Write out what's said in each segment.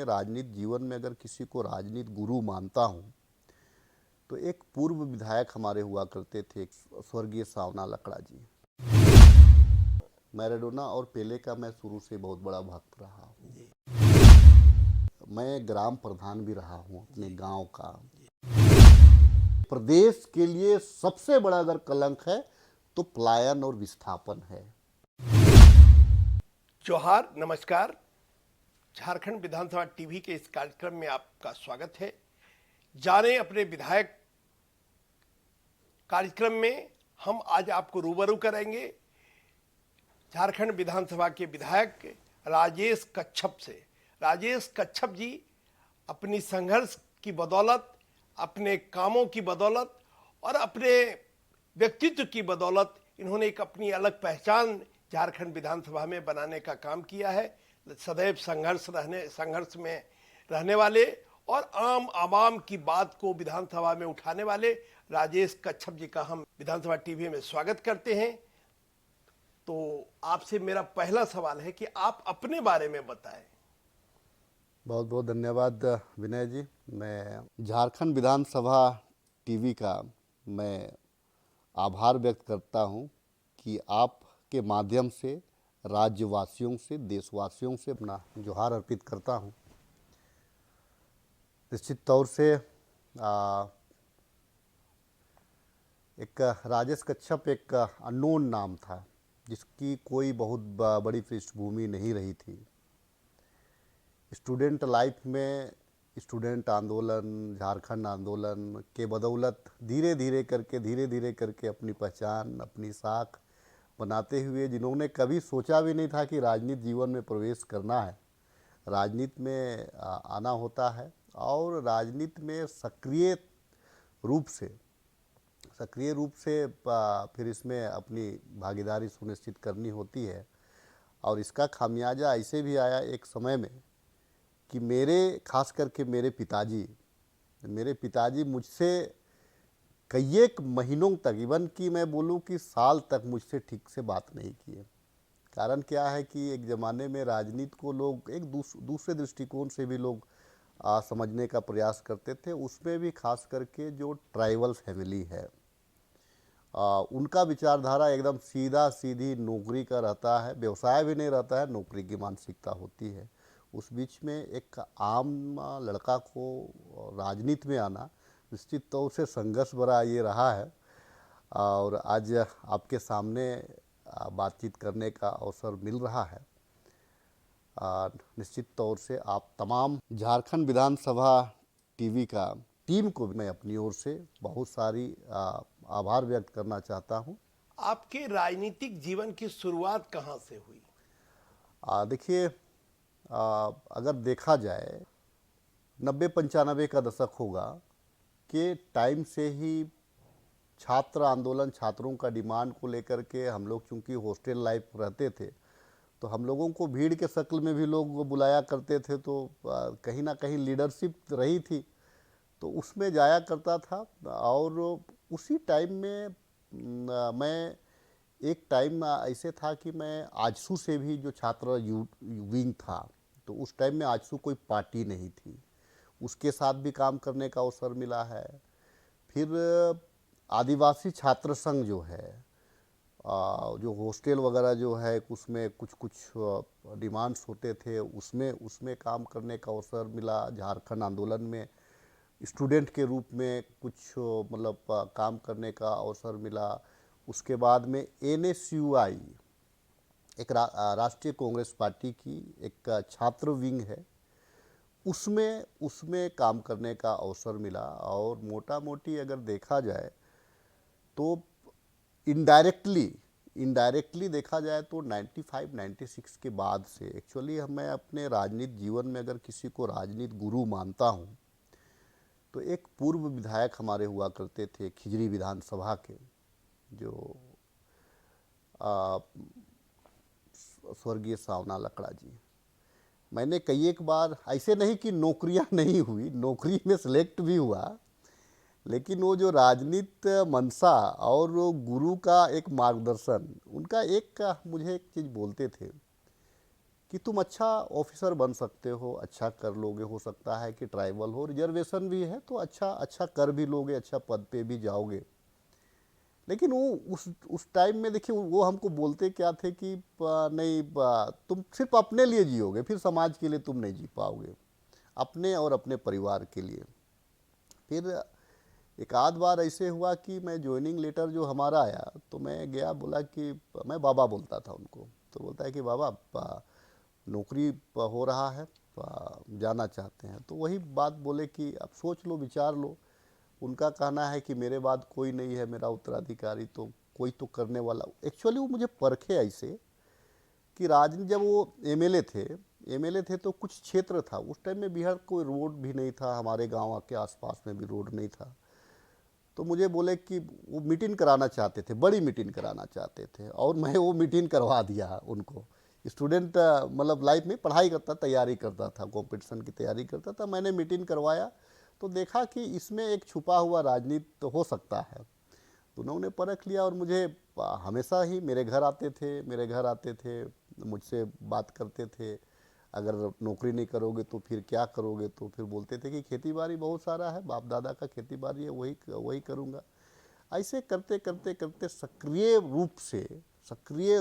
राजनीति जीवन में अगर किसी को राजनीति गुरु मानता हूँ तो एक पूर्व विधायक हमारे हुआ करते थे, स्वर्गीय सावना लकड़ा जी। मैराडोना और पेले का मैं शुरू से बहुत बड़ा भक्त रहा हूँ। मैं ग्राम प्रधान भी रहा हूँ अपने गांव का। प्रदेश के लिए सबसे बड़ा अगर कलंक है तो पलायन और विस्थापन है। जोहार, नमस्कार। झारखंड विधानसभा टीवी के इस कार्यक्रम में आपका स्वागत है। जाने अपने विधायक कार्यक्रम में हम आज आपको रूबरू करेंगे झारखंड विधानसभा के विधायक राजेश कच्छप से। राजेश कच्छप जी अपनी संघर्ष की बदौलत, अपने कामों की बदौलत और अपने व्यक्तित्व की बदौलत इन्होंने एक अपनी अलग पहचान झारखंड विधानसभा में बनाने का काम किया है। सदैव संघर्ष में रहने वाले और आम आवाम की बात को विधानसभा में उठाने वाले राजेश कच्छप जी का हम विधानसभा टीवी में स्वागत करते हैं। तो आपसे मेरा पहला सवाल है कि आप अपने बारे में बताएं। बहुत बहुत धन्यवाद विनय जी। मैं झारखंड विधानसभा टीवी का मैं आभार व्यक्त करता हूं कि आपके माध्यम से राज्यवासियों से, देशवासियों से अपना जोहार अर्पित करता हूं। निश्चित तौर से एक राजेश कच्छप एक अननोन नाम था जिसकी कोई बहुत बड़ी पृष्ठभूमि नहीं रही थी। स्टूडेंट लाइफ में स्टूडेंट आंदोलन, झारखंड आंदोलन के बदौलत धीरे धीरे करके अपनी पहचान, अपनी साख बनाते हुए जिन्होंने कभी सोचा भी नहीं था कि राजनीति जीवन में प्रवेश करना है, राजनीति में आना होता है और राजनीति में सक्रिय रूप से फिर इसमें अपनी भागीदारी सुनिश्चित करनी होती है। और इसका खामियाजा ऐसे भी आया एक समय में कि खास करके मेरे पिताजी मुझसे कई एक महीनों तक, इवन कि मैं बोलूं कि साल तक मुझसे ठीक से बात नहीं किए। कारण क्या है कि एक ज़माने में राजनीति को लोग एक दूसरे दृष्टिकोण से भी लोग समझने का प्रयास करते थे। उसमें भी खास करके जो ट्राइबल फैमिली है उनका विचारधारा एकदम सीधा सीधी नौकरी का रहता है, व्यवसाय भी नहीं रहता है, नौकरी की मानसिकता होती है। उस बीच में एक आम लड़का को राजनीति में आना निश्चित तौर से संघर्ष भरा ये रहा है। और आज आपके सामने बातचीत करने का अवसर मिल रहा है। निश्चित तौर से आप तमाम झारखंड विधानसभा टीवी का टीम को मैं अपनी ओर से बहुत सारी आभार व्यक्त करना चाहता हूं। आपके राजनीतिक जीवन की शुरुआत कहां से हुई? देखिए, अगर देखा जाए 90-95 का दशक होगा के टाइम से ही छात्र आंदोलन, छात्रों का डिमांड को लेकर के हम लोग चूँकि हॉस्टल लाइफ रहते थे तो हम लोगों को भीड़ के शक्ल में भी लोग बुलाया करते थे। तो कहीं ना कहीं लीडरशिप रही थी तो उसमें जाया करता था। और उसी टाइम में मैं एक टाइम ऐसे था कि मैं आजसू से भी जो छात्र विंग था तो उस टाइम में आजसू कोई पार्टी नहीं थी, उसके साथ भी काम करने का अवसर मिला है। फिर आदिवासी छात्र संघ जो है, जो हॉस्टल वगैरह जो है उसमें कुछ डिमांड्स होते थे, उसमें काम करने का अवसर मिला। झारखंड आंदोलन में स्टूडेंट के रूप में कुछ मतलब काम करने का अवसर मिला। उसके बाद में NSUI एक राष्ट्रीय कांग्रेस पार्टी की एक छात्र विंग है, उसमें काम करने का अवसर मिला। और मोटा मोटी अगर देखा जाए तो इनडायरेक्टली देखा जाए तो 95-96 के बाद से एक्चुअली मैं अपने राजनीति जीवन में अगर किसी को राजनीति गुरु मानता हूं तो एक पूर्व विधायक हमारे हुआ करते थे खिजरी विधानसभा के, जो स्वर्गीय सावना लकड़ा जी। मैंने कई एक बार, ऐसे नहीं कि नौकरियां नहीं हुई, नौकरी में सिलेक्ट भी हुआ, लेकिन वो जो राजनीति मनसा और वो गुरु का एक मार्गदर्शन, उनका एक मुझे एक चीज़ बोलते थे कि तुम अच्छा ऑफिसर बन सकते हो, अच्छा कर लोगे, हो सकता है कि ट्राइबल हो, रिजर्वेशन भी है तो अच्छा अच्छा कर भी लोगे, अच्छा पद पे भी जाओगे। लेकिन वो उस टाइम में देखिए वो हमको बोलते क्या थे कि नहीं तुम सिर्फ अपने लिए जियोगे, फिर समाज के लिए तुम नहीं जी पाओगे, अपने और अपने परिवार के लिए। फिर एक आध बार ऐसे हुआ कि मैं ज्वाइनिंग लेटर जो हमारा आया तो मैं गया, बोला कि मैं बाबा बोलता था उनको, तो बोलता है कि बाबा नौकरी हो रहा है, जाना चाहते हैं। तो वही बात बोले कि अब सोच लो, विचार लो। उनका कहना है कि मेरे बाद कोई नहीं है मेरा उत्तराधिकारी, तो कोई तो करने वाला। एक्चुअली वो मुझे परखे ऐसे कि राजनीति, जब वो एमएलए थे तो कुछ क्षेत्र था उस टाइम में बिहार, कोई रोड भी नहीं था, हमारे गांव के आसपास में भी रोड नहीं था। तो मुझे बोले कि वो मीटिंग कराना चाहते थे, बड़ी मीटिंग कराना चाहते थे, और मैं वो मीटिंग करवा दिया उनको। स्टूडेंट मतलब लाइफ में पढ़ाई करता, तैयारी करता था, कंपटीशन की तैयारी करता था, मैंने मीटिंग करवाया तो देखा कि इसमें एक छुपा हुआ राजनीति तो हो सकता है। तो उन्होंने परख लिया और मुझे हमेशा ही मेरे घर आते थे, मुझसे बात करते थे, अगर नौकरी नहीं करोगे तो फिर क्या करोगे, तो फिर बोलते थे कि खेती बाड़ी बहुत सारा है, बाप दादा का खेती बाड़ी है, वही वही करूँगा। ऐसे करते करते करते सक्रिय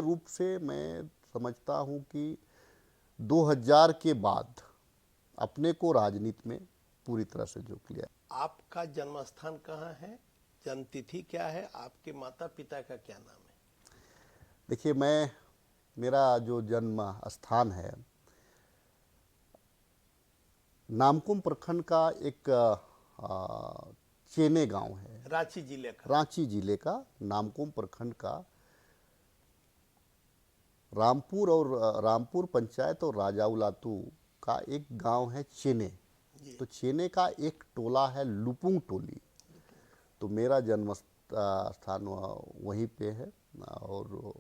रूप से मैं समझता हूँ कि 2000 के बाद अपने को राजनीति में पूरी तरह से झोंक लिया। आपका जन्म स्थान कहाँ है, जन्म तिथि क्या है, आपके माता पिता का क्या नाम है? देखिए, मेरा जो जन्म स्थान है नामकुम प्रखंड का एक चेने गांव है, रांची जिले का। रांची जिले का नामकुम प्रखंड का रामपुर, और रामपुर पंचायत और राजाउलातू का एक गांव है चेने। तो चेने का एक टोला है लुपुंग टोली। तो मेरा जन्म स्थान वहीं पे है, और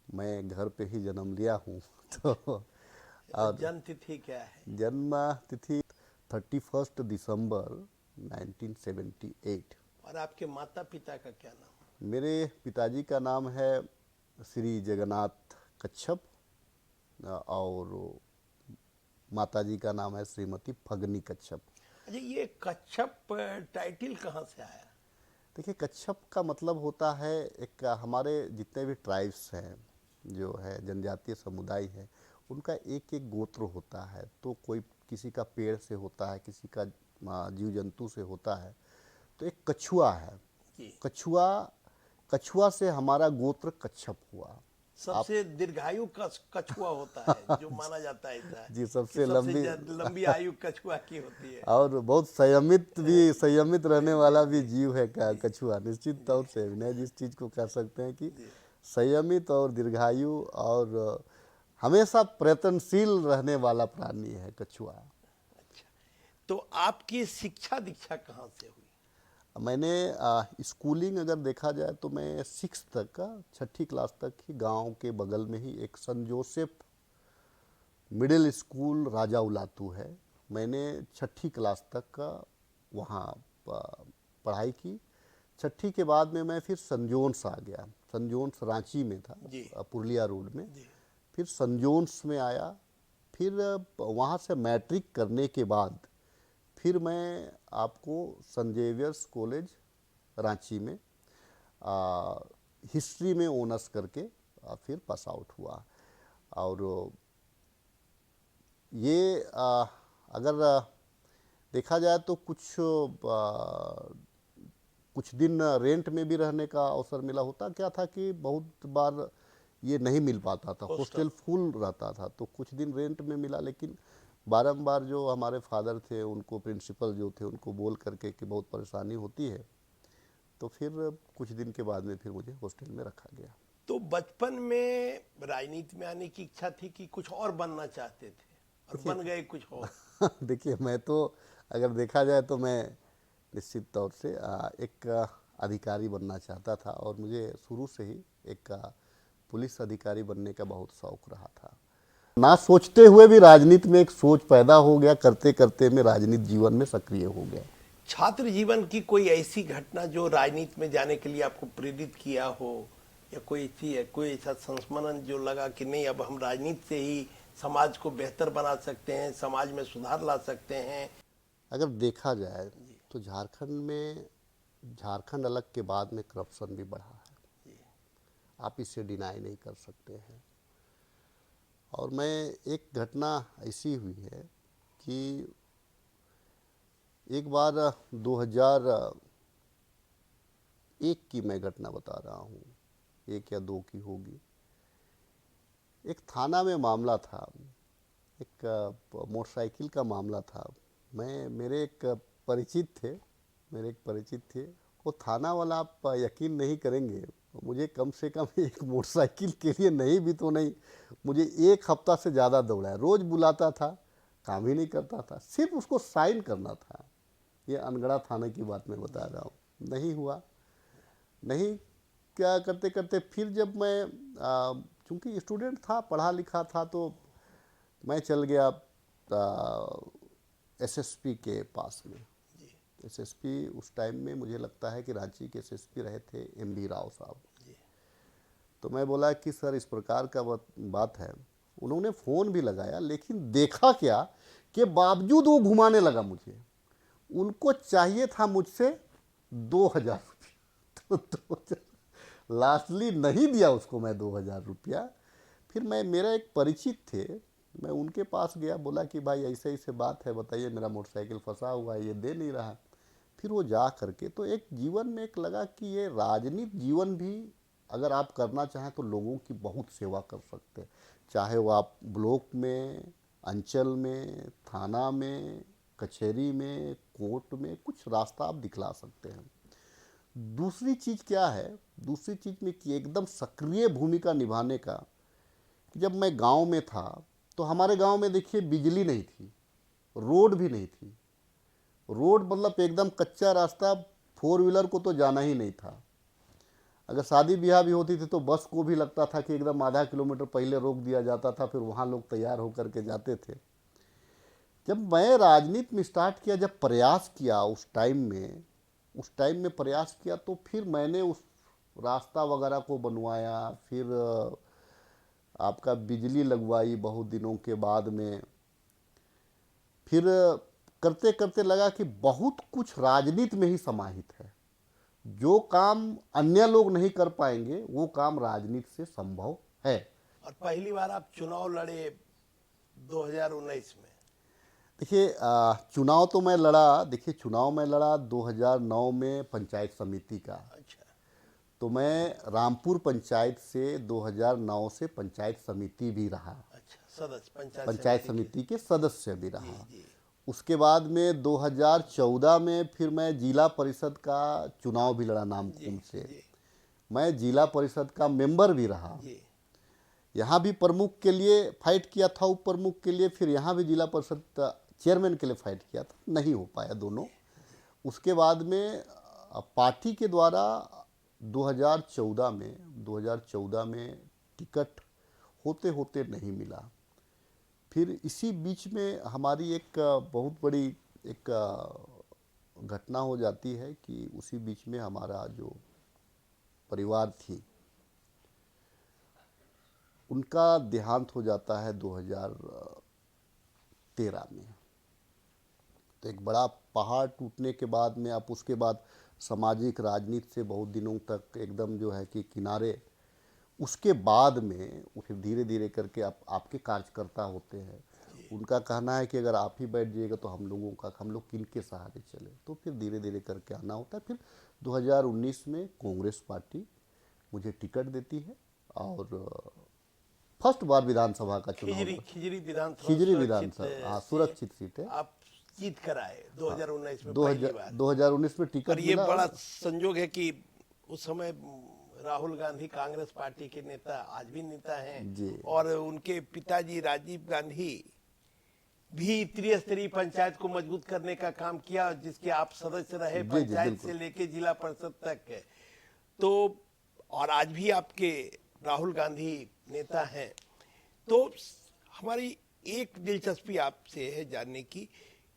मैं घर पे ही जन्म लिया हूँ। तो और जन्म तिथि क्या है? जन्म तिथि 31 दिसंबर 1978। और आपके माता पिता का क्या नाम? मेरे पिताजी का नाम है श्री जगन्नाथ कच्छप, और माताजी का नाम है श्रीमती फगनी कच्छप। अच्छा, ये कच्छप टाइटल कहाँ से आया? देखिए, कच्छप का मतलब होता है, एक हमारे जितने भी ट्राइब्स हैं, जो है जनजातीय समुदाय है, उनका एक एक गोत्र होता है। तो कोई किसी का पेड़ से होता है, किसी का जीव जंतु से होता है। तो एक कछुआ है, जी। कछुआ से हमारा गोत्र कच्छप हुआ। सबसे दीर्घायु कछुआ होता है, जो माना जाता है ऐसा जी, कि सबसे लंबी आयु कछुआ की होती है। और बहुत संयमित रहने वाला भी जीव है कछुआ, निश्चित तौर से विनय जी इस चीज को कह सकते हैं कि संयमित और दीर्घायु और हमेशा प्रयत्नशील रहने वाला प्राणी है कछुआ। अच्छा, तो आपकी शिक्षा दीक्षा कहाँ से हुई? मैंने स्कूलिंग अगर देखा जाए तो मैं 6 तक का, 6ठी क्लास तक ही गांव के बगल में ही एक सन जोसेफ मिडिल स्कूल राजा उलातू है, मैंने 6ठी क्लास तक का वहाँ पढ़ाई की। 6ठी के बाद में मैं फिर सन जोन्स आ गया। सन जोन्स रांची में था, पुरलिया रोड में। फिर सन जोन्स में आया। फिर वहाँ से मैट्रिक करने के बाद फिर मैं आपको सन जेवियर्स कॉलेज रांची में हिस्ट्री में ऑनर्स करके फिर पास आउट हुआ। और ये अगर देखा जाए तो कुछ दिन रेंट में भी रहने का अवसर मिला। होता क्या था कि बहुत बार ये नहीं मिल पाता था, हॉस्टल फुल रहता था, तो कुछ दिन रेंट में मिला। लेकिन बारंबार जो हमारे फादर थे, उनको प्रिंसिपल जो थे, उनको बोल करके कि बहुत परेशानी होती है, तो फिर कुछ दिन के बाद में फिर मुझे हॉस्टल में रखा गया। तो बचपन में राजनीति में आने की इच्छा थी कि कुछ और बनना चाहते थे और बन गए कुछ और? देखिए, मैं तो अगर देखा जाए तो मैं निश्चित तौर से एक अधिकारी बनना चाहता था, और मुझे शुरू से ही एक पुलिस अधिकारी बनने का बहुत शौक रहा था। ना सोचते हुए भी राजनीति में एक सोच पैदा हो गया, करते करते मैं राजनीति जीवन में सक्रिय हो गया। छात्र जीवन की कोई ऐसी घटना जो राजनीति में जाने के लिए आपको प्रेरित किया हो, या कोई ऐसा संस्मरण जो लगा कि नहीं, अब हम राजनीति से ही समाज को बेहतर बना सकते हैं, समाज में सुधार ला सकते हैं? अगर देखा जाए तो झारखंड में, झारखंड अलग के बाद में करप्शन भी बढ़ा है, आप इसे डिनाई नहीं कर सकते हैं। और मैं, एक घटना ऐसी हुई है कि एक बार 2001 की मैं घटना बता रहा हूँ, 1 या 2 की होगी। एक थाना में मामला था, एक मोटरसाइकिल का मामला था। मेरे एक परिचित थे, वो थाना वाला, आप यकीन नहीं करेंगे, मुझे कम से कम एक मोटरसाइकिल के लिए नहीं भी तो नहीं, मुझे 1 हफ्ता से ज़्यादा दौड़ाया। रोज़ बुलाता था, काम ही नहीं करता था, सिर्फ उसको साइन करना था। ये अनगढ़ा थाना की बात मैं बता रहा हूँ। नहीं हुआ, नहीं, क्या करते करते फिर जब मैं, चूँकि स्टूडेंट था, पढ़ा लिखा था, तो मैं चल गया एसएसपी के पास में। एसएसपी उस टाइम में मुझे लगता है कि रांची के एसएसपी रहे थे एमबी राव साहब। तो मैं बोला कि सर इस प्रकार का बात है। उन्होंने फ़ोन भी लगाया, लेकिन देखा क्या कि बावजूद वो घुमाने लगा मुझे। उनको चाहिए था मुझसे 2000 रुपया, तो लास्टली नहीं दिया उसको मैं 2000 रुपया। फिर मेरा एक परिचित थे, मैं उनके पास गया, बोला कि भाई ऐसे ऐसे बात है, बताइए, मेरा मोटरसाइकिल फंसा हुआ है, ये दे नहीं रहा। फिर वो जा करके, तो एक जीवन में एक लगा कि ये राजनीतिक जीवन भी अगर आप करना चाहें तो लोगों की बहुत सेवा कर सकते हैं, चाहे वो आप ब्लॉक में, अंचल में, थाना में, कचहरी में, कोर्ट में, कुछ रास्ता आप दिखला सकते हैं। दूसरी चीज़ क्या है, दूसरी चीज़ में कि एकदम सक्रिय भूमिका निभाने का, कि जब मैं गांव में था तो हमारे गांव में देखिए बिजली नहीं थी, रोड भी नहीं थी। रोड मतलब एकदम कच्चा रास्ता, 4 व्हीलर को तो जाना ही नहीं था। अगर शादी ब्याह भी होती थी तो बस को भी लगता था कि एकदम आधा किलोमीटर पहले रोक दिया जाता था, फिर वहाँ लोग तैयार होकर के जाते थे। जब मैं राजनीति में स्टार्ट किया, जब प्रयास किया उस टाइम में प्रयास किया, तो फिर मैंने उस रास्ता वगैरह को बनवाया, फिर आपका बिजली लगवाई बहुत दिनों के बाद में। फिर करते करते लगा कि बहुत कुछ राजनीति में ही समाहित है। जो काम अन्य लोग नहीं कर पाएंगे वो काम राजनीति से संभव है। और पहली बार आप चुनाव लड़े 2019 में? देखिए, चुनाव तो मैं लड़ा, देखिए चुनाव में लड़ा 2009 में पंचायत समिति का। अच्छा। तो मैं रामपुर पंचायत से 2009 से पंचायत समिति भी रहा, अच्छा, सदस्य पंचायत समिति के सदस्य भी रहा। जी। उसके बाद में 2014 में फिर मैं जिला परिषद का चुनाव भी लड़ा नामकुम से। जी मैं जिला परिषद का मेंबर भी रहा, जी। यहाँ भी प्रमुख के लिए फाइट किया था, उप प्रमुख के लिए, फिर यहाँ भी जिला परिषद चेयरमैन के लिए फाइट किया था, नहीं हो पाया दोनों। उसके बाद में पार्टी के द्वारा 2014 में टिकट होते होते नहीं मिला। फिर इसी बीच में हमारी एक बहुत बड़ी एक घटना हो जाती है कि उसी बीच में हमारा जो परिवार थी उनका देहांत हो जाता है 2013 में। तो एक बड़ा पहाड़ टूटने के बाद में आप उसके बाद सामाजिक राजनीति से बहुत दिनों तक एकदम जो है कि किनारे। उसके बाद में फिर धीरे धीरे करके आपके कार्यकर्ता होते हैं, उनका कहना है कि अगर आप ही बैठ जाइएगा तो हम लोग किन के सहारे चले, तो फिर धीरे धीरे करके आना होता है। फिर 2019 में कांग्रेस पार्टी मुझे टिकट देती है और फर्स्ट बार विधानसभा का चुनाव, खिजरी विधानसभा, खिजरी विधानसभा, हाँ, सुरक्षित सीट है। आप जीत कर आए 2019 में पहली बार। 2019 में टिकट और ये मिला। बड़ा संयोग है कि उस समय राहुल गांधी कांग्रेस पार्टी के नेता, आज भी नेता हैं जी। और उनके पिताजी राजीव गांधी भी त्रिस्तरीय पंचायत को मजबूत करने का काम किया, जिसके आप सदस्य रहे, जी, पंचायत से लेके जिला परिषद तक। तो और आज भी आपके राहुल गांधी नेता हैं। तो हमारी एक दिलचस्पी आपसे है जानने की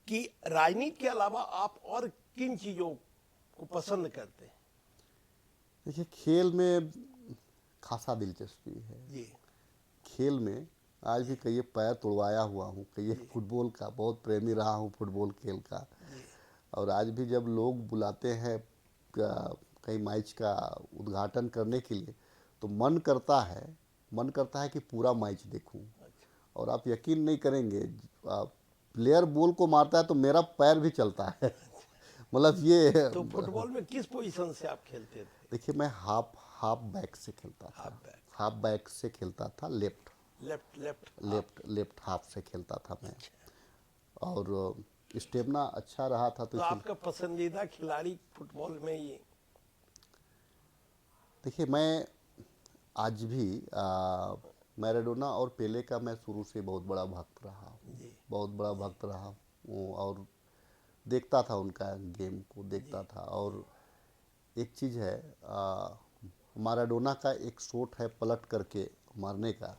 कि राजनीति के अलावा आप और किन चीजों को पसंद करते हैं? देखिए, खेल में खासा दिलचस्पी है। जी। खेल में आज भी कई पैर तुड़वाया हुआ हूँ, कई फुटबॉल का बहुत प्रेमी रहा हूँ, फुटबॉल खेल का। और आज भी जब लोग बुलाते हैं कई मैच का उद्घाटन करने के लिए, तो मन करता है कि पूरा मैच देखूं। और आप यकीन नहीं करेंगे, प्लेयर बॉल को मारता है तो मेरा पैर भी चलता है। मतलब ये तो फुटबॉल में किस पोजीशन से आप खेलते थे? देखिए, मैं हाफ हाफ बैक से खेलता था। हाफ बैक, हाफ बैक से खेलता था, left left left left left half से खेलता था मैं। और स्टेमिना अच्छा रहा था तो तो इसलिए आपका पसंदीदा खिलाड़ी फुटबॉल में ये? देखिए, मैं आज भी मैराडोना और पेले का मैं शुरू से बहुत बड़ा भक्त रहा हूँ, जी बहुत बड़ा भक्त रहा हूँ। और देखता था उनका गेम को, देखता था। और एक चीज़ है, माराडोना का एक शॉट है पलट करके मारने का,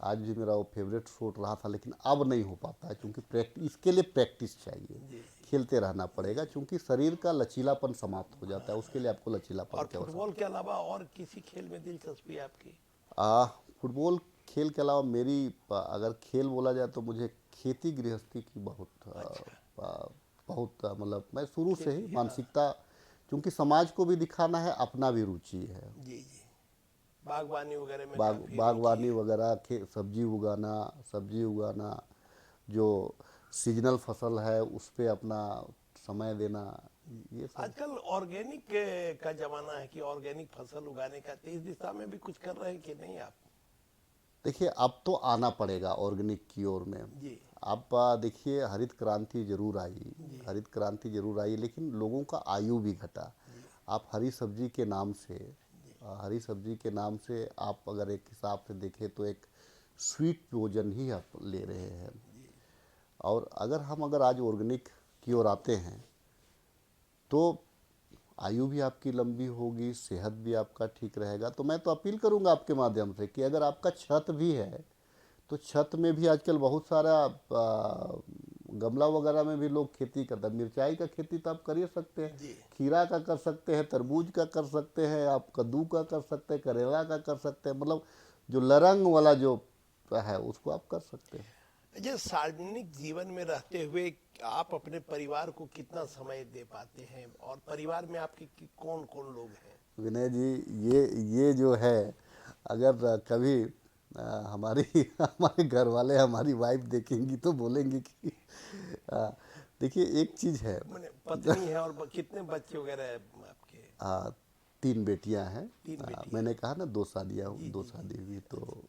आज भी मेरा वो फेवरेट शॉट रहा था, लेकिन अब नहीं हो पाता है क्योंकि प्रैक्टिस, इसके लिए प्रैक्टिस चाहिए, खेलते रहना पड़ेगा, क्योंकि शरीर का लचीलापन समाप्त हो जाता है, उसके लिए आपको लचीलापन और की आवश्यकता फुटबॉल के अलावा और किसी खेल में दिलचस्पी है आपकी? फुटबॉल खेल के अलावा मेरी अगर खेल बोला जाए तो मुझे खेती गृहस्थी की बहुत मतलब मैं शुरू से ही खेती, हाँ। मानसिकता, क्योंकि समाज को भी दिखाना है, अपना भी रुचि है। जी जी, बागवानी वगैरह में काफी रुचि बागवानी है। वगैरह, सब्जी उगाना, जो सीजनल फसल है उस पे अपना समय देना, ये सब। आजकल ऑर्गेनिक का जमाना है कि ऑर्गेनिक फसल उगाने का, तो इस दिशा में भी कुछ कर रहे हैं कि नहीं आप? देखिए, अब तो आना पड़ेगा ऑर्गेनिक की ओर में। जी आप देखिए, हरित क्रांति जरूर आई, हरित क्रांति जरूर आई, लेकिन लोगों का आयु भी घटा। आप हरी सब्जी के नाम से, हरी सब्जी के नाम से आप अगर एक हिसाब से देखें तो एक स्वीट भोजन ही आप ले रहे हैं। और अगर आज ऑर्गेनिक की ओर आते हैं तो आयु भी आपकी लंबी होगी, सेहत भी आपका ठीक रहेगा। तो मैं तो अपील करूंगा आपके माध्यम से कि अगर आपका छत भी है तो छत में भी आजकल बहुत सारा गमला वगैरह में भी लोग खेती करते हैं। मिर्चाई का खेती तो आप कर ही सकते हैं, जी खीरा का कर सकते हैं, तरबूज का कर सकते हैं, आप कद्दू का कर सकते हैं, करेला का कर सकते हैं। मतलब जो लरंग वाला जो है उसको आप कर सकते हैं। अच्छा, सार्वजनिक जीवन में रहते हुए आप अपने परिवार को कितना समय दे पाते हैं, और परिवार में आपके कौन कौन लोग हैं? विनय जी, ये जो है, अगर कभी हमारी हमारे घर वाले, हमारी वाइफ देखेंगी तो बोलेंगी कि आ, देखिए, एक चीज़ है। मैंने पत्नी है और कितने बच्चे वगैरह हैं आपके? 3 बेटियां हैं। तीन बेटियां। मैंने कहा ना, 2 शादियाँ, जी दो जी जी शादी हुई, जी। तो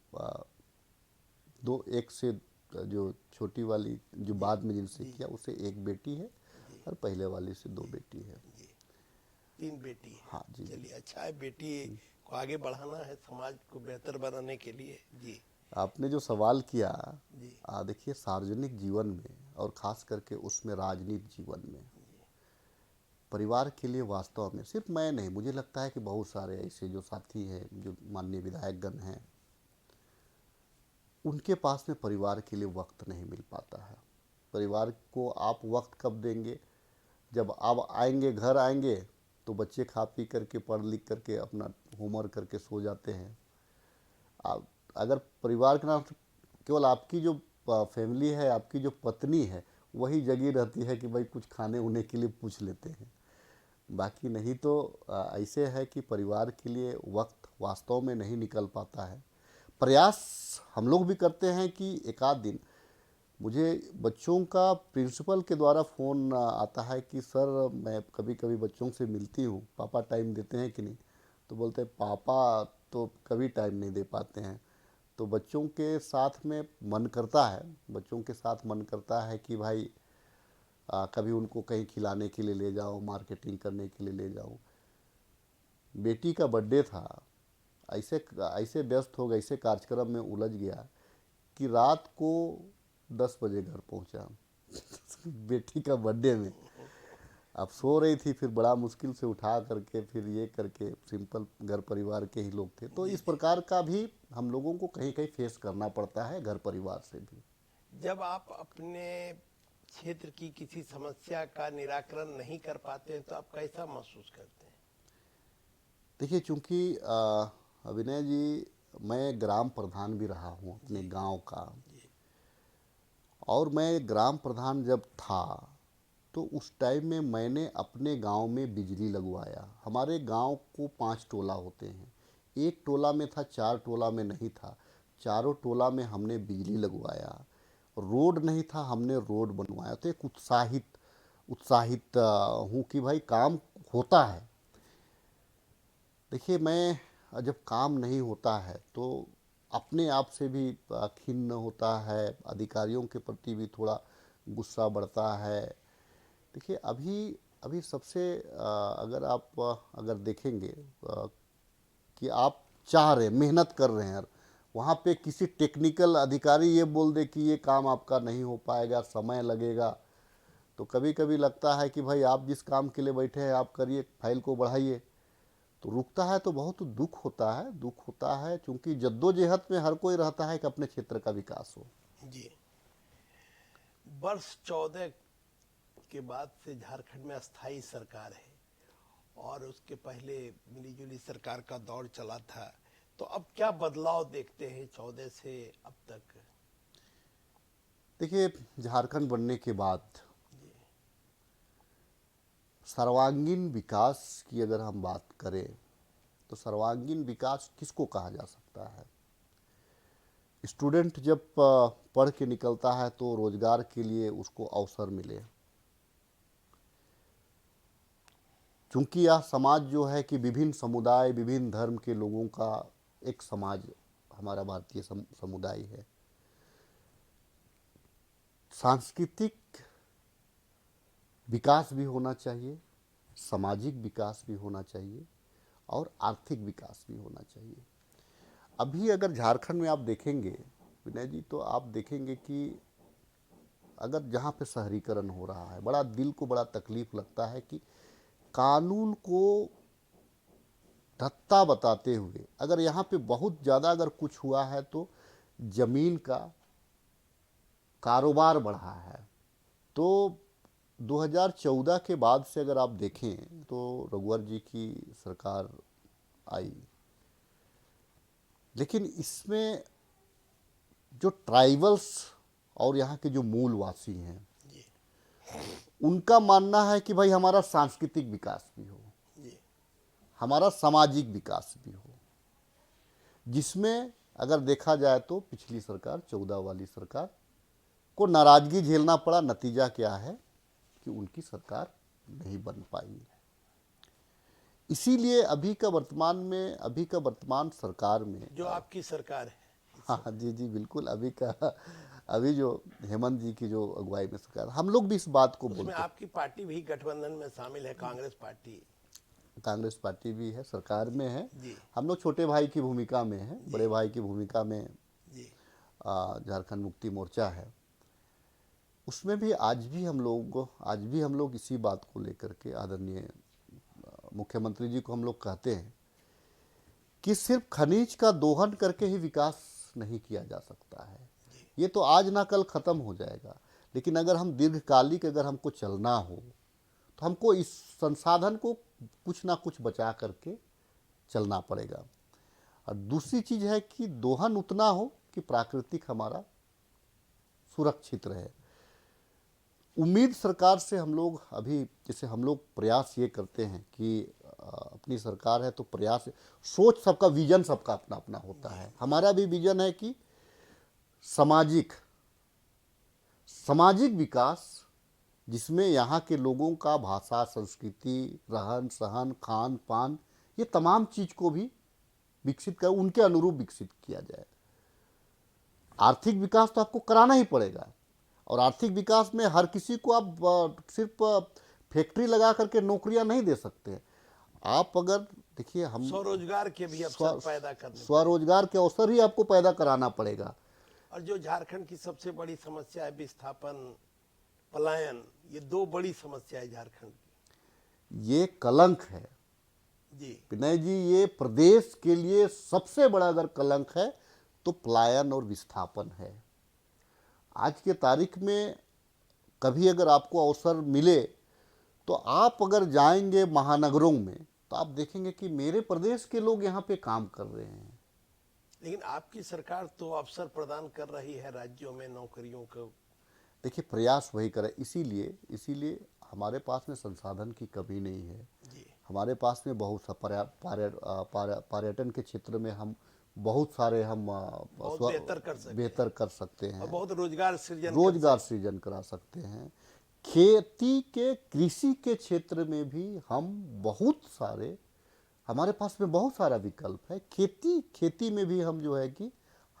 दो, एक से जो छोटी वाली जो बाद में जिनसे जी किया, उसे एक बेटी है, जी और पहले वाली से 2 बेटी है। जी, तीन बेटी है। हाँ जी जी। चलिए, अच्छा है, बेटी को आगे बढ़ाना है, समाज को बेहतर बनाने के लिए। जी आपने जो सवाल किया, जी देखिए, सार्वजनिक जीवन में और खास करके उसमें राजनीतिक जीवन में परिवार के लिए वास्तव में सिर्फ मैं नहीं, मुझे लगता है कि बहुत सारे ऐसे जो साथी हैं, जो माननीय विधायकगण हैं, उनके पास में परिवार के लिए वक्त नहीं मिल पाता है। परिवार को आप वक्त कब देंगे? जब आप आएंगे, घर आएंगे, तो बच्चे खा पी करके, पढ़ लिख करके, अपना होमवर्क करके सो जाते हैं। आप अगर परिवार के नाम से केवल आपकी जो फैमिली है, आपकी जो पत्नी है, वही जगी रहती है कि भाई कुछ खाने उन्हें के लिए पूछ लेते हैं। बाकी नहीं तो ऐसे है कि परिवार के लिए वक्त वास्तव में नहीं निकल पाता है। प्रयास हम लोग भी करते हैं कि एक आध दिन, मुझे बच्चों का प्रिंसिपल के द्वारा फ़ोन आता है कि सर, मैं कभी कभी बच्चों से मिलती हूँ, पापा टाइम देते हैं कि नहीं? तो बोलते हैं, पापा तो कभी टाइम नहीं दे पाते हैं। तो बच्चों के साथ में मन करता है, बच्चों के साथ मन करता है कि भाई कभी उनको कहीं खिलाने के लिए ले जाओ, मार्केटिंग करने के लिए ले जाओ। बेटी का बर्थडे था, ऐसे ऐसे व्यस्त हो गए, ऐसे कार्यक्रम में उलझ गया कि रात को 10 बजे घर पहुंचा। बेटी का बर्थडे में अब सो रही थी, फिर बड़ा मुश्किल से उठा करके, फिर ये करके, सिंपल घर परिवार के ही लोग थे। तो इस प्रकार का भी हम लोगों को कहीं कहीं फेस करना पड़ता है, घर परिवार से भी। जब आप अपने क्षेत्र की किसी समस्या का निराकरण नहीं कर पाते हैं तो आप कैसा महसूस करते हैं? देखिए, चूंकि विनय जी, मैं ग्राम प्रधान भी रहा हूँ अपने गांव का, और मैं ग्राम प्रधान जब था तो उस टाइम में मैंने अपने गांव में बिजली लगवाया। हमारे गांव को 5 टोला होते हैं, एक टोला में था, 4 टोला में नहीं था, चारों टोला में हमने बिजली लगवाया। रोड नहीं था, हमने रोड बनवाया। तो एक उत्साहित हूँ कि भाई काम होता है। देखिए, मैं जब काम नहीं होता है तो अपने आप से भी खिन्न होता है, अधिकारियों के प्रति भी थोड़ा गुस्सा बढ़ता है। देखिए, अभी अभी सबसे अगर आप अगर देखेंगे कि आप चाह रहे, मेहनत कर रहे हैं, वहाँ पे किसी टेक्निकल अधिकारी ये बोल दे कि ये काम आपका नहीं हो पाएगा, समय लगेगा, तो कभी कभी लगता है कि भाई आप जिस काम के लिए बैठे हैं आप करिए, फाइल को बढ़ाइए। तो रुकता है तो बहुत दुख होता है, क्योंकि जद्दोजहद में हर कोई रहता है कि अपने क्षेत्र का विकास हो। जी। वर्ष 14 के बाद से झारखंड में अस्थाई सरकार है, और उसके पहले मिलीजुली सरकार का दौर चला था। तो अब क्या बदलाव देखते हैं 14 से अब तक? देखिए, झारखंड बनने के बाद सर्वांगीण विकास की अगर हम बात करें तो सर्वांगीण विकास किसको कहा जा सकता है? स्टूडेंट जब पढ़ के निकलता है तो रोजगार के लिए उसको अवसर मिले। चूंकि यह समाज जो है कि विभिन्न समुदाय, विभिन्न धर्म के लोगों का एक समाज हमारा भारतीय समुदाय है। सांस्कृतिक विकास भी होना चाहिए, सामाजिक विकास भी होना चाहिए, और आर्थिक विकास भी होना चाहिए। अभी अगर झारखंड में आप देखेंगे विनय जी, तो आप देखेंगे कि अगर जहाँ पे शहरीकरण हो रहा है, बड़ा दिल को बड़ा तकलीफ लगता है कि कानून को धत्ता बताते हुए अगर यहाँ पे बहुत ज़्यादा अगर कुछ हुआ है तो जमीन का कारोबार बढ़ा है। तो 2014 के बाद से अगर आप देखें तो रघुवर जी की सरकार आई, लेकिन इसमें जो ट्राइबल्स और यहाँ के जो मूलवासी हैं, उनका मानना है कि भाई हमारा सांस्कृतिक विकास भी हो, हमारा सामाजिक विकास भी हो, जिसमें अगर देखा जाए तो पिछली सरकार 14 वाली सरकार को नाराजगी झेलना पड़ा। नतीजा क्या है कि उनकी सरकार नहीं बन पाई। इसीलिए अभी का वर्तमान सरकार में, जो आपकी सरकार है, हाँ जी जी बिल्कुल, अभी जो हेमंत जी की जो अगुवाई में सरकार, हम लोग भी इस बात को उसमें बोलते हैं। आपकी पार्टी भी गठबंधन में शामिल है, कांग्रेस पार्टी भी है, सरकार में है। जी। हम लोग छोटे भाई की भूमिका में है, बड़े भाई की भूमिका में जी। झारखंड मुक्ति मोर्चा है। उसमें भी आज भी हम लोग इसी बात को लेकर के आदरणीय मुख्यमंत्री जी को हम लोग कहते हैं कि सिर्फ खनिज का दोहन करके ही विकास नहीं किया जा सकता है। ये तो आज ना कल खत्म हो जाएगा, लेकिन अगर हम दीर्घकालिक अगर हमको चलना हो तो हमको इस संसाधन को कुछ ना कुछ बचा करके चलना पड़ेगा। और दूसरी चीज़ है कि दोहन उतना हो कि प्राकृतिक हमारा सुरक्षित रहे। उम्मीद सरकार से हम लोग अभी, जैसे हम लोग प्रयास ये करते हैं कि अपनी सरकार है तो प्रयास, सोच सबका, विजन सबका अपना अपना होता है। हमारा भी विजन है कि सामाजिक विकास, जिसमें यहाँ के लोगों का भाषा, संस्कृति, रहन सहन, खान पान, ये तमाम चीज़ को भी विकसित कर उनके अनुरूप विकसित किया जाए। आर्थिक विकास तो आपको कराना ही पड़ेगा, और आर्थिक विकास में हर किसी को आप सिर्फ फैक्ट्री लगा करके नौकरियां नहीं दे सकते। आप अगर देखिए, हम स्वरोजगार के भी अवसर पैदा करने, स्वरोजगार के अवसर ही आपको पैदा कराना पड़ेगा। और जो झारखंड की सबसे बड़ी समस्या है विस्थापन, पलायन, ये 2 बड़ी समस्या है झारखंड की। ये कलंक है जी विनय जी, ये प्रदेश के लिए सबसे बड़ा अगर कलंक है तो पलायन और विस्थापन है। आज के तारीख में कभी अगर आपको अवसर मिले तो आप अगर जाएंगे महानगरों में तो आप देखेंगे कि मेरे प्रदेश के लोग यहाँ पे काम कर रहे हैं। लेकिन आपकी सरकार तो अवसर प्रदान कर रही है राज्यों में नौकरियों को। देखिए, प्रयास वही करें, इसीलिए इसीलिए हमारे पास में संसाधन की कमी नहीं है। जी। हमारे पास में बहुत सा पर्यटन के क्षेत्र में हम बहुत सारे हम बहुत बेहतर कर सकते हैं बेहतर कर सकते और हैं, बहुत रोजगार सृजन कर रोजगार सकते सृजन करा सकते हैं। खेती के कृषि के क्षेत्र में भी हम बहुत सारे, हमारे पास में बहुत सारा विकल्प है। खेती में भी हम जो है कि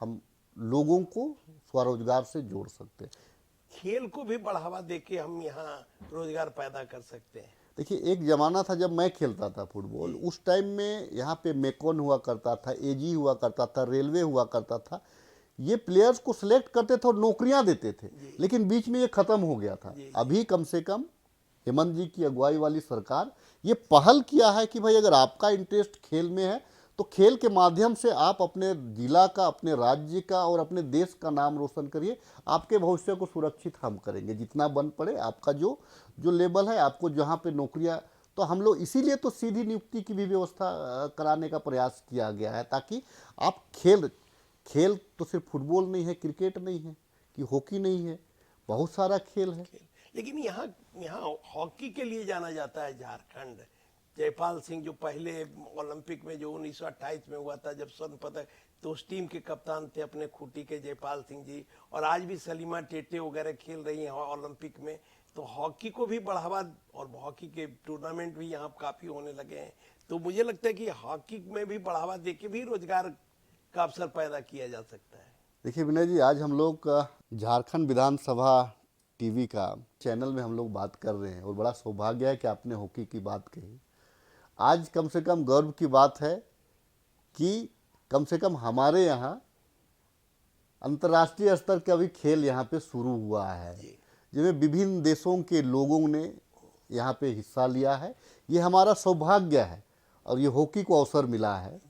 हम लोगों को स्वरोजगार से जोड़ सकते हैं। हैं। खेल को भी बढ़ावा देके हम यहाँ रोजगार पैदा कर सकते हैं। देखिए, एक ज़माना था जब मैं खेलता था फुटबॉल, जी। उस टाइम में यहाँ पे मेकॉन हुआ करता था, एजी हुआ करता था, रेलवे हुआ करता था। ये प्लेयर्स को सिलेक्ट करते थे और नौकरियां देते थे, जी। लेकिन बीच में ये ख़त्म हो गया था। जी। अभी कम से कम हेमंत जी की अगुवाई वाली सरकार ये पहल किया है कि भाई अगर आपका इंटरेस्ट खेल में है तो खेल के माध्यम से आप अपने जिला का, अपने राज्य का और अपने देश का नाम रोशन करिए। आपके भविष्य को सुरक्षित हम करेंगे, जितना बन पड़े। आपका जो जो लेवल है, आपको जहाँ पे नौकरियाँ, तो हम लोग इसीलिए तो सीधी नियुक्ति की भी व्यवस्था कराने का प्रयास किया गया है, ताकि आप खेल खेल तो सिर्फ फुटबॉल नहीं है, क्रिकेट नहीं है, कि हॉकी नहीं है, बहुत सारा खेल है। लेकिन यहाँ यहाँ हॉकी के लिए जाना जाता है झारखंड। जयपाल सिंह जो पहले ओलंपिक में जो 1928 में हुआ था जब स्वर्ण पदक, तो उस टीम के कप्तान थे अपने खूंटी के जयपाल सिंह जी। और आज भी सलीमा टेटे वगैरह खेल रही हैं ओलंपिक में। तो हॉकी को भी बढ़ावा, और हॉकी के टूर्नामेंट भी यहाँ काफी होने लगे हैं। तो मुझे लगता है कि हॉकी में भी बढ़ावा देके भी रोजगार का अवसर पैदा किया जा सकता है। देखिए विनय जी, आज हम लोग झारखंड विधानसभा टीवी का चैनल में हम लोग बात कर रहे हैं, और बड़ा सौभाग्य है कि आपने हॉकी की बात कही। आज कम से कम गर्व की बात है कि कम से कम हमारे यहाँ अंतर्राष्ट्रीय स्तर का भी खेल यहाँ पे शुरू हुआ है, जिसमें विभिन्न देशों के लोगों ने यहाँ पे हिस्सा लिया है। ये हमारा सौभाग्य है, और ये हॉकी को अवसर मिला है।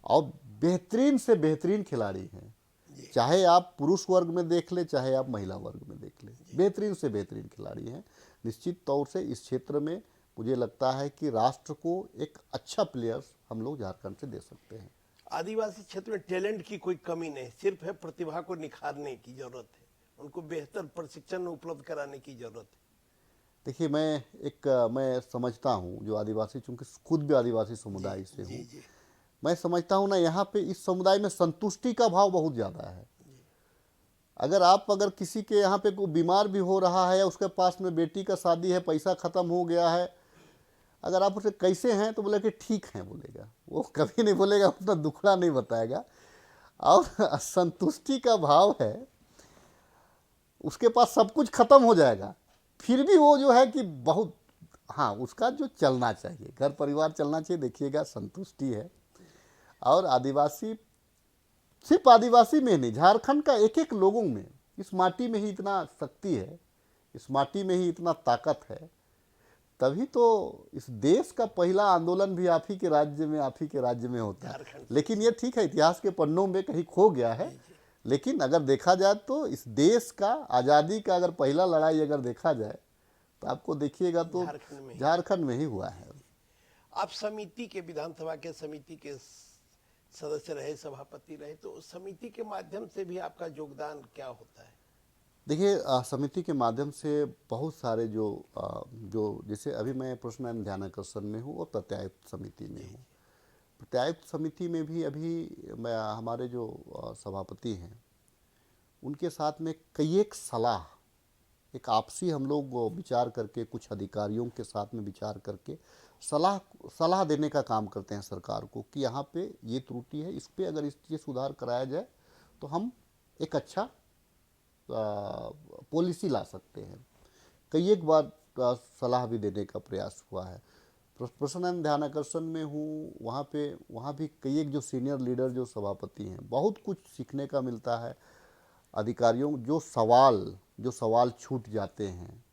और बेहतरीन से बेहतरीन खिलाड़ी हैं, चाहे आप पुरुष वर्ग में देख ले, चाहे आप महिला वर्ग में देख ले, बेहतरीन से बेहतरीन खिलाड़ी हैं। निश्चित तौर से इस क्षेत्र में मुझे लगता है कि राष्ट्र को एक अच्छा प्लेयर्स हम लोग झारखंड से दे सकते हैं। आदिवासी क्षेत्र में टैलेंट की कोई कमी नहीं, सिर्फ है प्रतिभा को निखारने की जरूरत है। उनको बेहतर प्रशिक्षण उपलब्ध कराने की जरूरत है। देखिए, मैं समझता हूँ, जो आदिवासी, चूंकि खुद भी आदिवासी समुदाय से जी हूँ, जी। मैं समझता हूँ ना, यहाँ पे इस समुदाय में संतुष्टि का भाव बहुत ज़्यादा है। अगर किसी के यहाँ पे कोई बीमार भी हो रहा है, उसके पास में बेटी का शादी है, पैसा ख़त्म हो गया है, अगर आप उसे कैसे हैं तो बोले कि ठीक हैं बोलेगा, वो कभी नहीं बोलेगा, उतना दुखड़ा नहीं बताएगा। और संतुष्टि का भाव है, उसके पास सब कुछ खत्म हो जाएगा, फिर भी वो जो है कि बहुत, हाँ, उसका जो चलना चाहिए, घर परिवार चलना चाहिए, देखिएगा संतुष्टि है। और आदिवासी, सिर्फ आदिवासी में नहीं, झारखंड का एक एक लोगों में, इस माटी में ही इतना शक्ति है, इस माटी में ही इतना ताकत है। तभी तो इस देश का पहला आंदोलन भी आप ही के राज्य में होता है। झारखंड। लेकिन ये ठीक है, इतिहास के पन्नों में कहीं खो गया है, लेकिन अगर देखा जाए तो इस देश का आज़ादी का अगर पहला लड़ाई अगर देखा जाए तो आपको देखिएगा तो झारखंड में ही हुआ है। आप समिति के, विधानसभा के समिति के सदस्य रहे, सभापति रहे, तो उस समिति के माध्यम से भी आपका योगदान क्या होता है? देखिए, समिति के माध्यम से बहुत सारे जो जैसे अभी मैं प्रश्न एवं ध्यानाकर्षण में हूँ और प्रत्यायुक्त समिति में हूँ। प्रत्यायुक्त समिति में भी अभी मैं, हमारे जो सभापति हैं, उनके साथ में कई एक सलाह, एक आपसी हम लोग विचार करके, कुछ अधिकारियों के साथ में विचार करके सलाह देने का काम करते हैं सरकार को, कि यहाँ पे ये त्रुटि है, इस पे अगर ये सुधार कराया जाए तो हम एक अच्छा पॉलिसी ला सकते हैं। कई एक बार सलाह भी देने का प्रयास हुआ है। प्रश्न एवं ध्यानाकर्षण में हूँ, वहाँ भी कई एक जो सीनियर लीडर, जो सभापति हैं, बहुत कुछ सीखने का मिलता है। अधिकारियों जो सवाल छूट जाते हैं,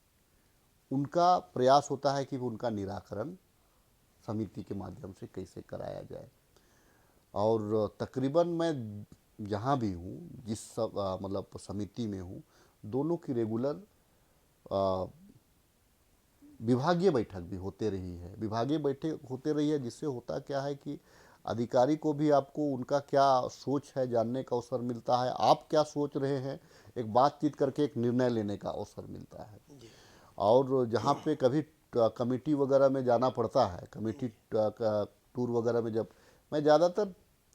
उनका प्रयास होता है कि उनका निराकरण समिति के माध्यम से कैसे कराया जाए। और तकरीबन मैं जहाँ भी हूँ, मतलब समिति में हूँ, दोनों की रेगुलर विभागीय बैठक भी होते रही है, जिससे होता क्या है कि अधिकारी को भी आपको उनका क्या सोच है जानने का अवसर मिलता है, आप क्या सोच रहे हैं, एक बातचीत करके एक निर्णय लेने का अवसर मिलता है। जी और जहाँ पे कभी कमेटी वगैरह में जाना पड़ता है, कमेटी टूर वगैरह में, जब मैं ज़्यादातर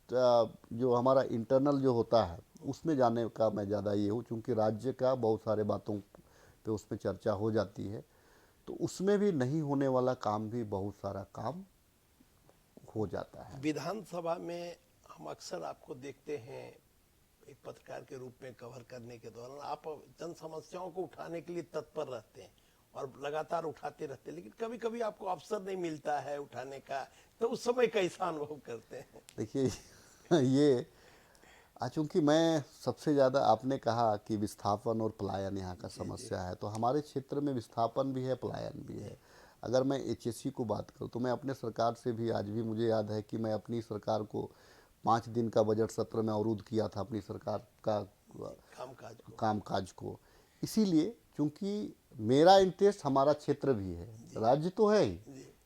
जो हमारा इंटरनल जो होता है उसमें जाने का मैं ज़्यादा ये हूँ, क्योंकि राज्य का बहुत सारे बातों पे उसमें चर्चा हो जाती है, तो उसमें भी नहीं होने वाला काम भी बहुत सारा काम हो जाता है। विधानसभा में हम अक्सर आपको देखते हैं एक पत्रकार के रूप में कवर करने के दौरान आप जन समस्याओं को उठाने के लिए तत्पर रहते हैं और लगातार उठाते रहते हैं, लेकिन कभी कभी आपको अवसर नहीं मिलता है उठाने का, तो उस समय कैसा अनुभव करते हैं? देखिए ये चूंकि मैं सबसे ज़्यादा, आपने कहा कि विस्थापन और पलायन यहाँ का समस्या है, तो हमारे क्षेत्र में विस्थापन भी है, पलायन भी है। अगर मैं एचएससी को बात करूँ तो मैं अपने सरकार से भी, आज भी मुझे याद है कि मैं अपनी सरकार को 5 दिन का बजट सत्र में अवरुद्ध किया था अपनी सरकार का कामकाज को, इसीलिए क्योंकि मेरा इंटरेस्ट हमारा क्षेत्र भी है, राज्य तो है ही,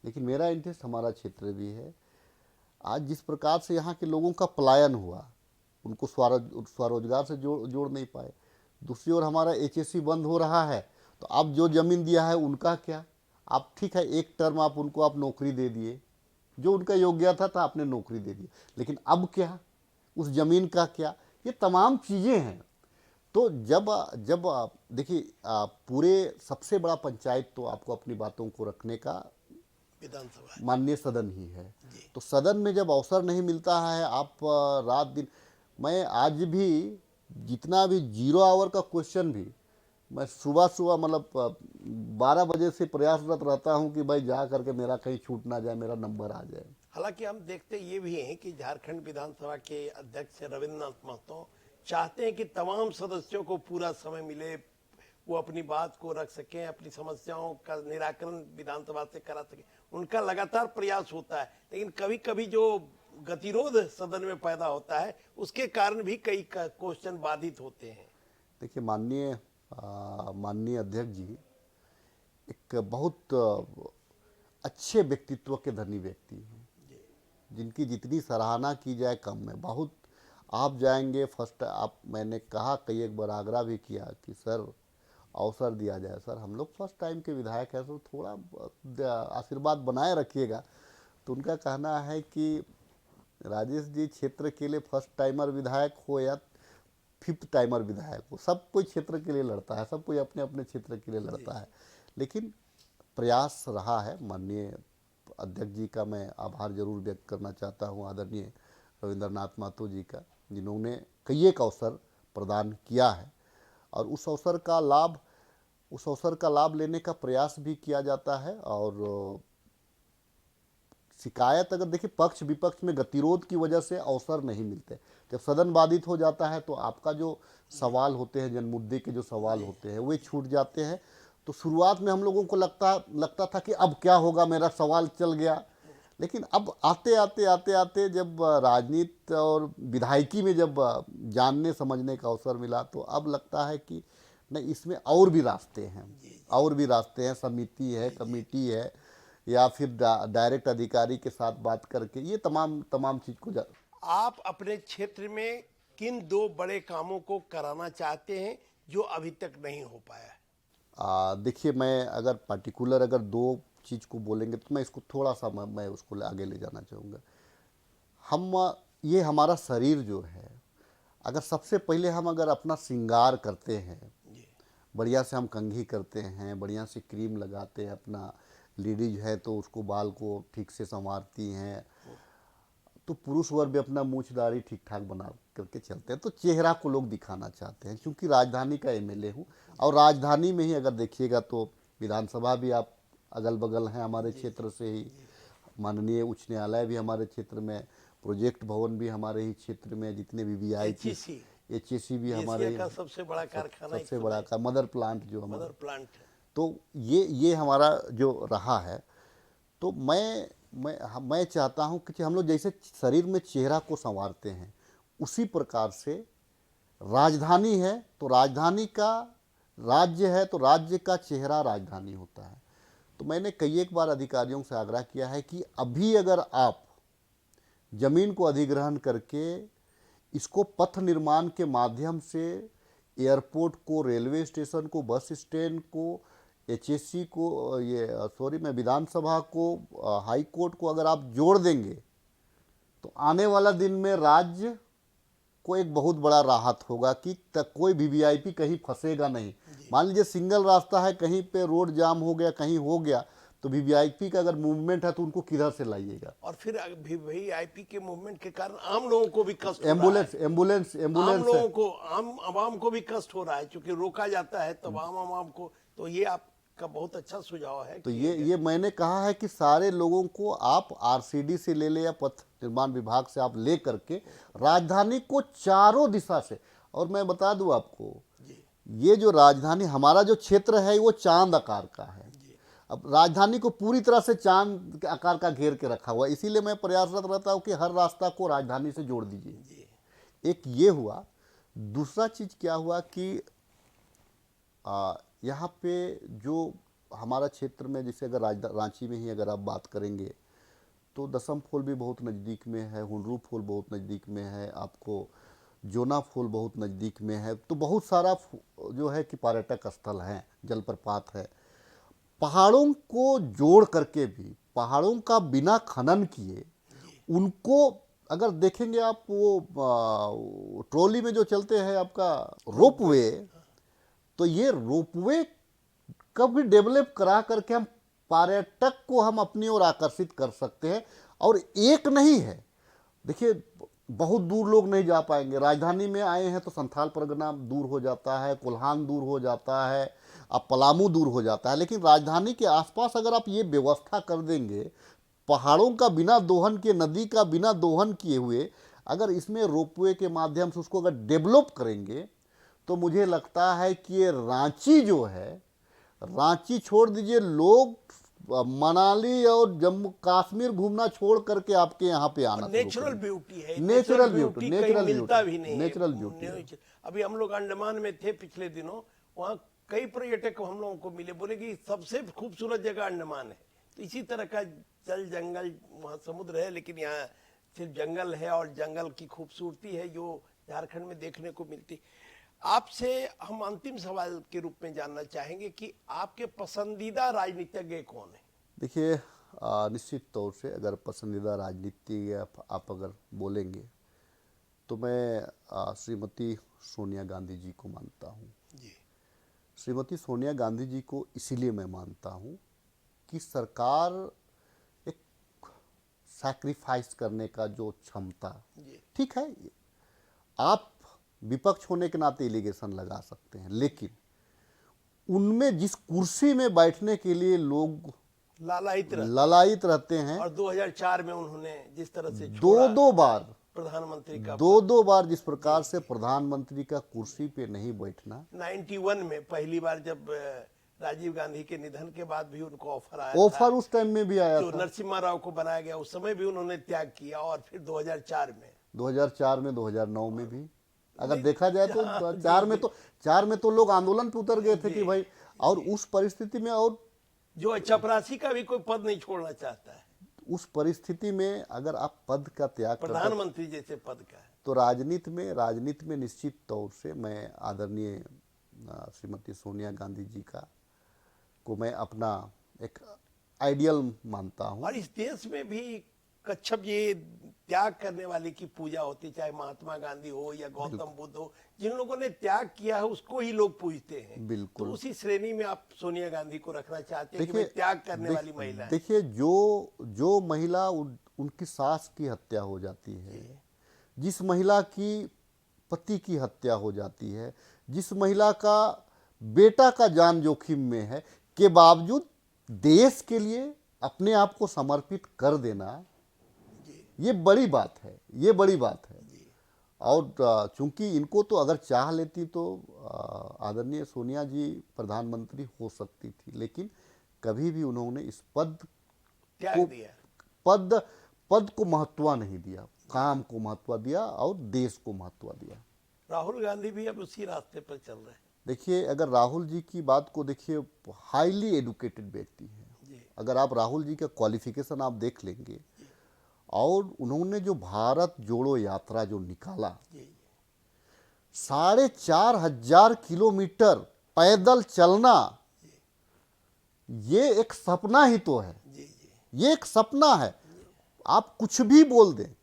लेकिन मेरा इंटरेस्ट हमारा क्षेत्र भी है। आज जिस प्रकार से यहाँ के लोगों का पलायन हुआ, उनको स्वरोजगार से जोड़ नहीं पाए, दूसरी ओर हमारा एचएससी बंद हो रहा है, तो अब जो ज़मीन दिया है उनका क्या? आप ठीक है, एक टर्म आप उनको आप नौकरी दे दिए, जो उनका योग्यता था आपने नौकरी दे दी, लेकिन अब क्या, उस ज़मीन का क्या? ये तमाम चीज़ें हैं। तो जब जब देखिए, पूरे सबसे बड़ा पंचायत तो आपको अपनी बातों को रखने का विधानसभा माननीय सदन ही है। जी तो सदन में जब अवसर नहीं मिलता है, आप रात दिन, मैं आज भी जितना भी 0 आवर का क्वेश्चन भी मैं सुबह सुबह मतलब 12 बजे से प्रयासरत रहता हूं कि भाई जा करके मेरा कहीं छूट ना जाए, मेरा नंबर आ जाए। हालांकि हम देखते ये भी हैं कि झारखंड विधानसभा के अध्यक्ष रविन्द्रनाथ महतो चाहते हैं कि तमाम सदस्यों को पूरा समय मिले, वो अपनी बात को रख सकें, अपनी समस्याओं का निराकरण विधानसभा से करा सकें। उनका लगातार प्रयास होता है, लेकिन कभी कभी जो गतिरोध सदन में पैदा होता है उसके कारण भी कई क्वेश्चन बाधित होते हैं। देखिए, माननीय अध्यक्ष जी एक बहुत अच्छे व्यक्तित्व के धनी व्यक्ति हैं, जिनकी जितनी सराहना की जाए कम है। बहुत, आप जाएंगे फर्स्ट, मैंने कहा कई एक बार, आग्रह भी किया कि सर अवसर दिया जाए, सर हम लोग फर्स्ट टाइम के विधायक हैं, तो थोड़ा आशीर्वाद बनाए रखिएगा। तो उनका कहना है कि राजेश जी, क्षेत्र के लिए फर्स्ट टाइमर विधायक हो या 5th टाइमर विधायक हो, सब कोई क्षेत्र के लिए लड़ता है, सब कोई अपने अपने क्षेत्र के लिए लड़ता है, लेकिन प्रयास रहा है। माननीय अध्यक्ष जी का मैं आभार जरूर व्यक्त करना चाहता हूँ, आदरणीय रविंद्रनाथ महतो जी का, जिन्होंने कई एक अवसर प्रदान किया है, और उस अवसर का लाभ लेने का प्रयास भी किया जाता है। और शिकायत, अगर देखिए, पक्ष विपक्ष में गतिरोध की वजह से अवसर नहीं मिलते। जब सदन बाधित हो जाता है तो आपका जो सवाल होते हैं, जन मुद्दे के जो सवाल होते हैं, वे छूट जाते हैं। तो शुरुआत में हम लोगों को लगता था कि अब क्या होगा, मेरा सवाल चल गया, लेकिन अब आते आते आते आते जब राजनीति और विधायकी में जब जानने समझने का अवसर मिला, तो अब लगता है कि नहीं, इसमें और भी रास्ते हैं, और भी रास्ते हैं, समिति है, कमेटी है, या फिर डायरेक्ट अधिकारी के साथ बात करके ये तमाम चीज़ को आप अपने क्षेत्र में किन 2 बड़े कामों को कराना चाहते हैं जो अभी तक नहीं हो पाया है? देखिए, मैं अगर पर्टिकुलर अगर 2 चीज़ को बोलेंगे तो मैं इसको थोड़ा सा मैं उसको आगे ले जाना चाहूँगा। ये हमारा शरीर जो है, अगर सबसे पहले हम अगर अपना श्रृंगार करते हैं, जी बढ़िया से हम कंघी करते हैं, बढ़िया से क्रीम लगाते हैं, अपना लेडीज है तो उसको बाल को ठीक से संवारती हैं, तो पुरुष वर्ग भी अपना मूछ दाढ़ी ठीक ठाक बना करके चलते हैं, तो चेहरा को लोग दिखाना चाहते हैं। क्योंकि राजधानी का एमएलए हूँ, और राजधानी में ही अगर देखिएगा तो विधानसभा भी आप अगल बगल हैं हमारे क्षेत्र से ही, माननीय उच्च न्यायालय भी हमारे क्षेत्र में, प्रोजेक्ट भवन भी हमारे ही क्षेत्र में, जितने भी वीआईपी, एचएससी भी हमारे का सबसे बड़ा कारखाना, सबसे बड़ा का मदर प्लांट जो हमारा मदर प्लांट है। तो ये हमारा जो रहा है। तो मैं चाहता हूं कि हम लोग जैसे शरीर में चेहरा को संवारते हैं, उसी प्रकार से राजधानी है तो राजधानी का, राज्य है तो राज्य का चेहरा राजधानी होता है। तो मैंने कई एक बार अधिकारियों से आग्रह किया है कि अभी अगर आप जमीन को अधिग्रहण करके इसको पथ निर्माण के माध्यम से एयरपोर्ट को, रेलवे स्टेशन को, बस स्टैंड को, एचएससी को, मैं विधानसभा को, हाई कोर्ट को अगर आप जोड़ देंगे तो आने वाला दिन में राज्य को एक बहुत बड़ा राहत होगा कि कोई भी वीआईपी कहीं फंसेगा नहीं। मान लीजिए सिंगल रास्ता है, कहीं पे रोड जाम हो गया, कहीं हो गया, तो वीवीआईपी का अगर मूवमेंट है तो उनको किधर से लाइएगा। और फिर वीवीआईपी के मूवमेंट के कारण आम लोगों को भी कष्ट हो रहा है। एम्बुलेंस आम लोगों को, आम आवाम को भी कष्ट हो रहा है, क्योंकि रोका जाता है तब आम आवाम को। तो ये आपका बहुत अच्छा सुझाव है। तो ये मैंने कहा है कि सारे लोगों को आप आरसीडी से ले ले या पथ निर्माण विभाग से आप ले करके राजधानी को चारों दिशा से, और मैं बता दूं आपको, ये जो राजधानी हमारा जो क्षेत्र है वो चांद आकार का है। अब राजधानी को पूरी तरह से चांद के आकार का घेर के रखा हुआ है, इसीलिए मैं प्रयासरत रहता हूँ कि हर रास्ता को राजधानी से जोड़ दीजिए। एक ये हुआ। दूसरा चीज क्या हुआ कि यहाँ पे जो हमारा क्षेत्र में, जैसे अगर रांची में ही अगर आप बात करेंगे तो दसम फॉल भी बहुत नज़दीक में है, हुनरू फॉल बहुत नज़दीक में है, आपको जोना फॉल बहुत नज़दीक में है। तो बहुत सारा जो है कि पर्यटक स्थल हैं, जलप्रपात है। पहाड़ों को जोड़ करके भी, पहाड़ों का बिना खनन किए उनको अगर देखेंगे आप, वो ट्रॉली में जो चलते हैं आपका रोपवे, तो ये रोपवे कब भी डेवलप करा करके हम पर्यटक को हम अपनी ओर आकर्षित कर सकते हैं। और एक नहीं है, देखिए बहुत दूर लोग नहीं जा पाएंगे। राजधानी में आए हैं तो संथाल परगना दूर हो जाता है, कोल्हान दूर हो जाता है, अब पलामू दूर हो जाता है, लेकिन राजधानी के आसपास अगर आप ये व्यवस्था कर देंगे, पहाड़ों का बिना दोहन किए, नदी का बिना दोहन किए हुए अगर इसमें रोपवे के माध्यम से उसको अगर डेवलप करेंगे, तो मुझे लगता है कि ये रांची जो है, रांची छोड़ दीजिए, लोग मनाली और जम्मू कश्मीर घूमना छोड़ करके आपके यहाँ पे आना। नेचुरल ब्यूटी है, नेचुरल ब्यूटी, मिलता भी नहीं, नेचुरल ब्यूटी। अभी हम लोग अंडमान में थे पिछले दिनों, वहाँ कई पर्यटक हम लोगों को मिले, बोले कि सबसे खूबसूरत जगह अंडमान है। तो इसी तरह का जल जंगल, वहाँ समुद्र है लेकिन यहाँ सिर्फ जंगल है, और जंगल की खूबसूरती है जो झारखंड में देखने को मिलती। आपसे हम अंतिम सवाल के रूप में जानना चाहेंगे कि आपके पसंदीदा राजनीतिज्ञ कौन है? देखिए, निश्चित तौर से अगर पसंदीदा राजनीति आप अगर बोलेंगे तो मैं श्रीमती सोनिया गांधी जी को मानता हूँ। श्रीमती सोनिया गांधी जी को इसीलिए मैं मानता हूँ कि सरकार एक सैक्रिफाइस करने का जो क्षमता, ठीक है, आप विपक्ष होने के नाते एलिगेशन लगा सकते हैं, लेकिन उनमें जिस कुर्सी में बैठने के लिए लोग ललायित रहते हैं, और 2004 में उन्होंने जिस तरह से दो बार प्रधानमंत्री का, दो बार जिस प्रकार से प्रधानमंत्री का कुर्सी पे नहीं बैठना। 91 में पहली बार जब राजीव गांधी के निधन के बाद भी उनको ऑफर उस टाइम में भी आया था, नरसिम्हा राव को बनाया गया, उस समय भी उन्होंने त्याग किया। और फिर 2004 में 2009 में भी अगर देखा जाए तो चार में तो लोग आंदोलन पे उतर गए थे कि भाई, और उस परिस्थिति में, और जो चपरासी का भी कोई पद नहीं छोड़ना चाहता है, उस परिस्थिति में अगर आप पद का त्याग, प्रधानमंत्री जैसे पद का, तो राजनीति में निश्चित तौर से मैं आदरणीय श्रीमती सोनिया गांधी जी को मैं अपना एक आइडियल मानता हूं। और इस देश में भी कच्छप ये त्याग करने वाले की पूजा होती, चाहे महात्मा गांधी हो या गौतम बुद्ध हो, जिन लोगों ने त्याग किया है उसको ही लोग पूजते हैं। बिल्कुल। तो उसी श्रेणी में आप सोनिया गांधी को रखना चाहते हैं कि त्याग करने वाली महिला है। देखिए, जो महिला उनकी सास की हत्या हो जाती है, जिस महिला की पति की हत्या हो जाती है, जिस महिला का बेटा का जान जोखिम में है, के बावजूद देश के लिए अपने आप को समर्पित कर देना, ये बड़ी बात है। और चूंकि इनको तो अगर चाह लेती तो आदरणीय सोनिया जी प्रधानमंत्री हो सकती थी, लेकिन कभी भी उन्होंने इस पद को महत्व नहीं दिया, काम को महत्व दिया और देश को महत्व दिया। राहुल गांधी भी अब उसी रास्ते पर चल रहे हैं। देखिए, अगर राहुल जी की बात को देखिए, हाईली एडुकेटेड व्यक्ति हैं। अगर आप राहुल जी का क्वालिफिकेशन आप देख लेंगे, और उन्होंने जो भारत जोड़ो यात्रा जो निकाला, जी 4,500 किलोमीटर पैदल चलना, ये एक सपना ही तो है। जी जी ये एक सपना है। आप कुछ भी बोल दें,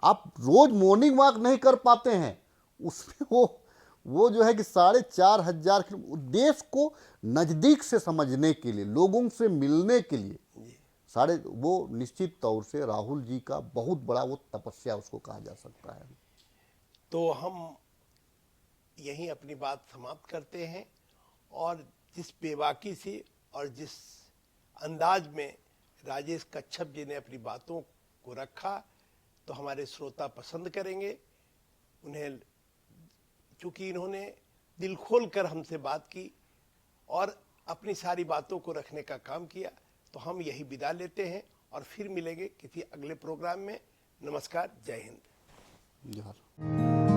आप रोज मॉर्निंग वॉक नहीं कर पाते हैं, उसमें वो जो है कि 4,500 देश को नजदीक से समझने के लिए, लोगों से मिलने के लिए, जी। सारे वो निश्चित तौर से राहुल जी का बहुत बड़ा वो तपस्या उसको कहा जा सकता है। तो हम यहीं अपनी बात समाप्त करते हैं, और जिस बेबाकी से और जिस अंदाज में राजेश कच्छप जी ने अपनी बातों को रखा, तो हमारे श्रोता पसंद करेंगे उन्हें, चूंकि इन्होंने दिल खोल कर हमसे बात की और अपनी सारी बातों को रखने का काम किया। तो हम यही विदा लेते हैं और फिर मिलेंगे किसी अगले प्रोग्राम में। नमस्कार, जय हिंद। जोहार।